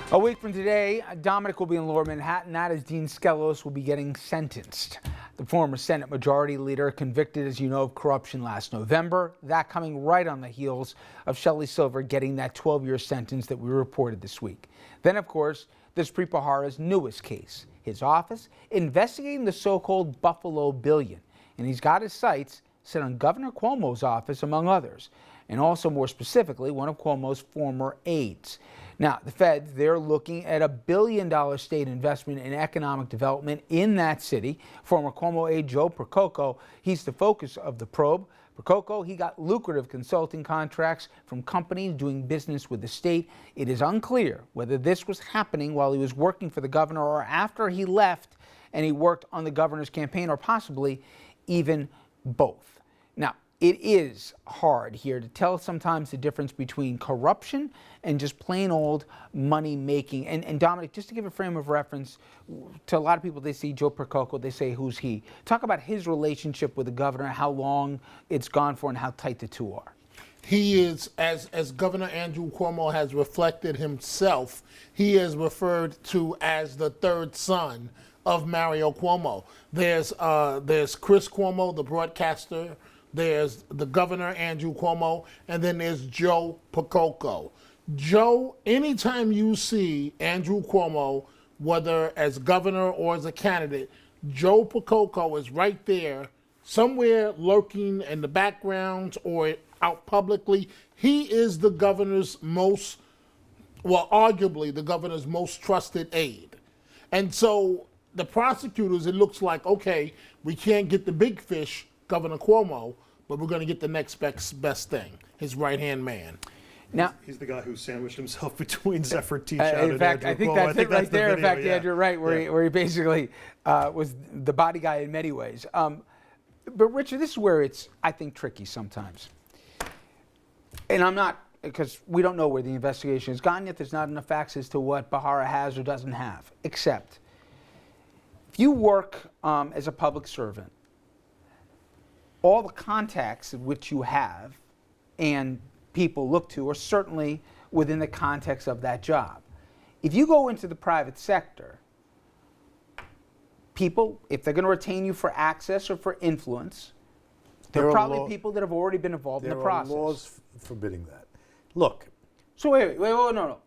A week from today, Dominic will be in Lower Manhattan. That is, Dean SKELOS will be getting sentenced. The former Senate Majority Leader convicted, as you know, of corruption last November. That coming right on the heels of Shelley Silver getting that 12-year sentence that we reported this week. Then, of course, there's Preet Bharara's newest case. His office investigating the so-called Buffalo Billion. And he's got his sights set on Governor Cuomo's office, among others. And also, more specifically, one of Cuomo's former aides. Now, the feds, they're looking at a $1 billion state investment in economic development in that city. Former Cuomo aide Joe PERCOCCO, he's the focus of the probe. PERCOCCO, he got lucrative consulting contracts from companies doing business with the state. It is unclear whether this was happening while he was working for the governor or after he left and he worked on the governor's campaign, or possibly even both. Now, it is hard here to tell sometimes the difference between corruption and just plain old money making. And Dominic, just to give a frame of reference to a lot of people, they see Joe PERCOCCO, they say, who's he? Talk about his relationship with the governor, how long it's gone for, and how tight the two are. He is, as Governor Andrew Cuomo has reflected himself, he is referred to as the third son of Mario Cuomo. There's Chris Cuomo, the broadcaster. There's the governor, Andrew Cuomo, and then there's Joe PERCOCCO. Joe, anytime you see Andrew Cuomo, whether as governor or as a candidate, Joe PERCOCCO is right there, somewhere lurking in the background or out publicly. He is the governor's most, well, arguably the governor's most trusted aide. And so the prosecutors, it looks like, okay, we can't get the big fish, Governor Cuomo, but we're going to get the next best thing, his right-hand man. Now, he's the guy who sandwiched himself between Zephyr Teachout in fact, and Andrew I think Cuomo. that's it right there. The In fact, video, Andrew, right, where he basically was the body guy in many ways. But Richard, this is where it's, I think, tricky sometimes. And I'm not, because we don't know where the investigation has gone yet. There's not enough facts as to what Bharara has or doesn't have. Except, if you work as a public servant, all the contacts which you have and people look to are certainly within the context of that job. If you go into the private sector, people, if they're going to retain you for access or for influence, there are probably people that have already been involved in the process. There are laws forbidding that. Look. So wait, no.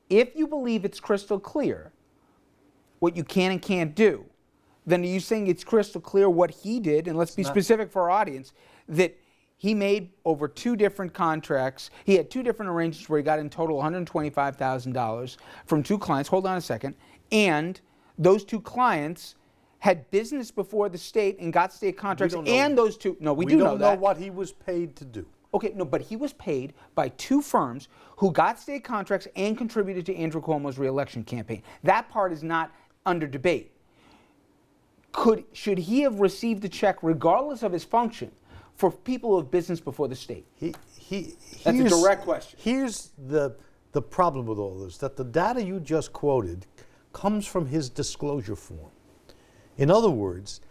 If you believe it's crystal clear what you can and can't do, then are you saying it's crystal clear what he did, and let's be specific for our audience, that he made over 2 different contracts. He had 2 different arrangements where he got in total $125,000 from 2 clients. Hold on a second. And those 2 clients had business before the state and got state contracts. And those 2, no, we do know that. We don't know what he was paid to do. Okay, no, but he was paid by 2 firms who got state contracts and contributed to Andrew Cuomo's reelection campaign. That part is not under debate. Should he have received a check, regardless of his function, for people who have business before the state? That's a direct question. Here's the problem with all this, that the data you just quoted comes from his disclosure form. In other words,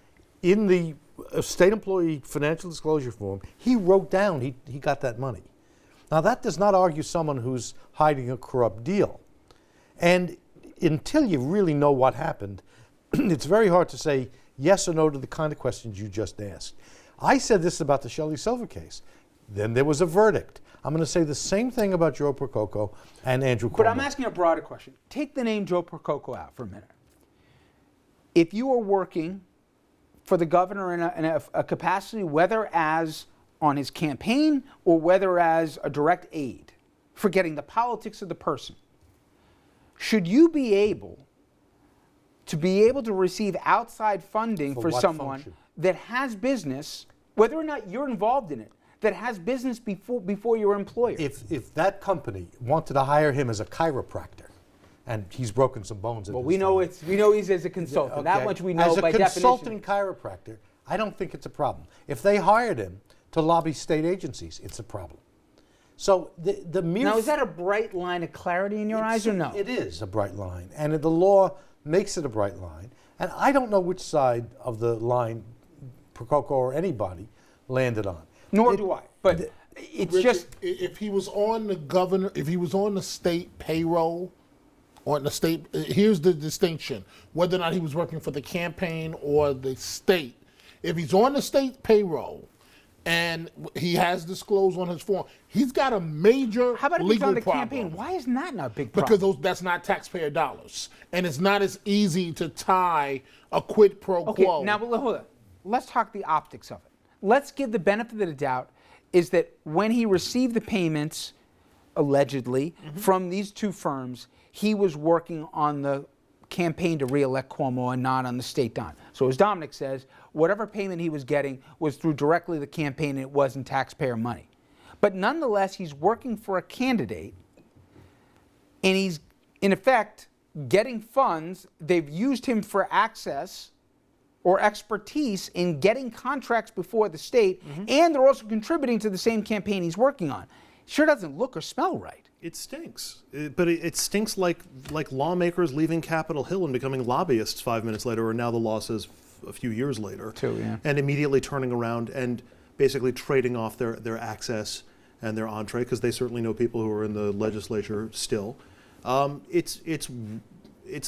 in the state employee financial disclosure form, he wrote down he got that money. Now, that does not argue someone who's hiding a corrupt deal. And until you really know what happened, it's very hard to say yes or no to the kind of questions you just asked. I said this about the Shelley Silver case. Then there was a verdict. I'm going to say the same thing about Joe PERCOCCO and Andrew Cuomo. But I'm asking a broader question. Take the name Joe PERCOCCO out for a minute. If you are working for the governor in a capacity, whether as on his campaign or whether as a direct aide, forgetting the politics of the person, should you be able to receive outside funding for someone that has business, whether or not you're involved in it, that has business before your employer? If that company wanted to hire him as a chiropractor, and he's broken some bones. Well, we know he's as a consultant. Okay. That much we know by definition. As a consultant chiropractor, I don't think it's a problem. If they hired him to lobby state agencies, it's a problem. So the mere now, is that a bright line of clarity in your eyes, or no? It is a bright line, and the law makes it a bright line. And I don't know which side of the line PERCOCCO or anybody landed on. Nor do I. But it's Richard, just if he was on the state payroll, on the state, here's the distinction, whether or not he was working for the campaign or the state. If he's on the state payroll and he has disclosed on his form, he's got a major How about if he's legal on the problem. campaign? Why isn't that not a big problem? Because that's not taxpayer dollars. And it's not as easy to tie a quid pro Okay, quo. now hold on. Let's talk the optics of it. Let's give the benefit of the doubt is that when he received the payments, allegedly, from these two firms, he was working on the campaign to re-elect Cuomo and not on the state dime. So as Dominic says, whatever payment he was getting was through directly the campaign and it wasn't taxpayer money. But nonetheless, he's working for a candidate and he's, in effect, getting funds. They've used him for access or expertise in getting contracts before the state, and they're also contributing to the same campaign he's working on. Sure doesn't look or smell right. It stinks, but it stinks like lawmakers leaving Capitol Hill and becoming lobbyists 5 minutes later, or now the law says a few years later, and immediately turning around and basically trading off their access and their entree, because they certainly know people who are in the legislature still. It's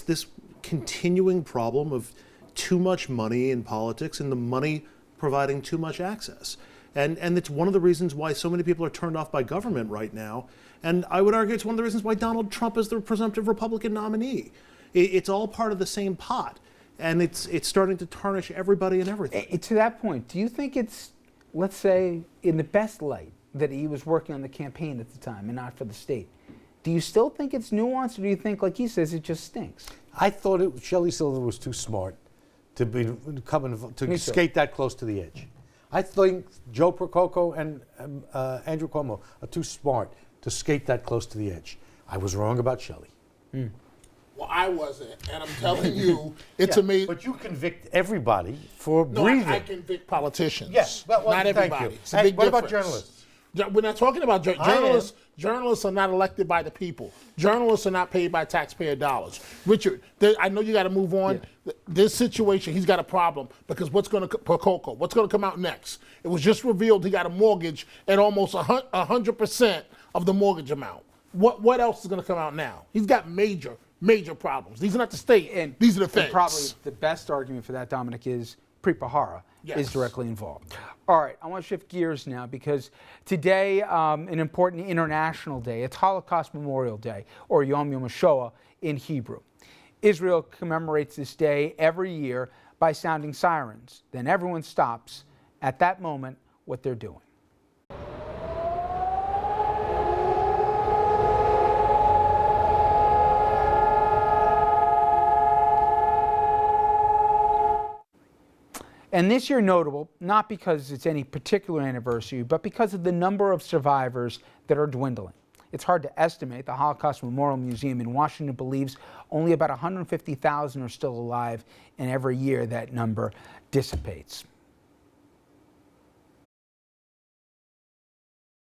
this continuing problem of too much money in politics and the money providing too much access. And it's one of the reasons why so many people are turned off by government right now. And I would argue it's one of the reasons why Donald Trump is the presumptive Republican nominee. It's all part of the same pot. And it's starting to tarnish everybody and everything. To that point, do you think it's, let's say, in the best light that he was working on the campaign at the time and not for the state? Do you still think it's nuanced, or do you think, like he says, it just stinks? I thought Shelley Silver was too smart to skate that close to the edge. I think Joe PERCOCCO and Andrew Cuomo are too smart to skate that close to the edge. I was wrong about Shelley. Well, I wasn't, and I'm telling you, it's amazing. But you convict everybody for No, breathing. I convict politicians. Yes, well, not thank everybody. you. It's a big What about difference. journalists? We're not talking about journalists. Journalists are not elected by the people. Journalists are not paid by taxpayer dollars. Richard, I know you got to move on. Yeah. This situation, he's got a problem because what's going to PERCOCCO? What's going to come out next? It was just revealed he got a mortgage at almost 100% of the mortgage amount. What else is going to come out now? He's got major problems. These are not the state, and these are the feds. And probably the best argument for that, Dominic, is Preet Bharara is directly involved. All right, I want to shift gears now because today, an important international day. It's Holocaust Memorial Day, or Yom HaShoah in Hebrew. Israel commemorates this day every year by sounding sirens. Then everyone stops at that moment what they're doing. And this year notable, not because it's any particular anniversary, but because of the number of survivors that are dwindling. It's hard to estimate. The Holocaust Memorial Museum in Washington believes only about 150,000 are still alive, and every year that number dissipates.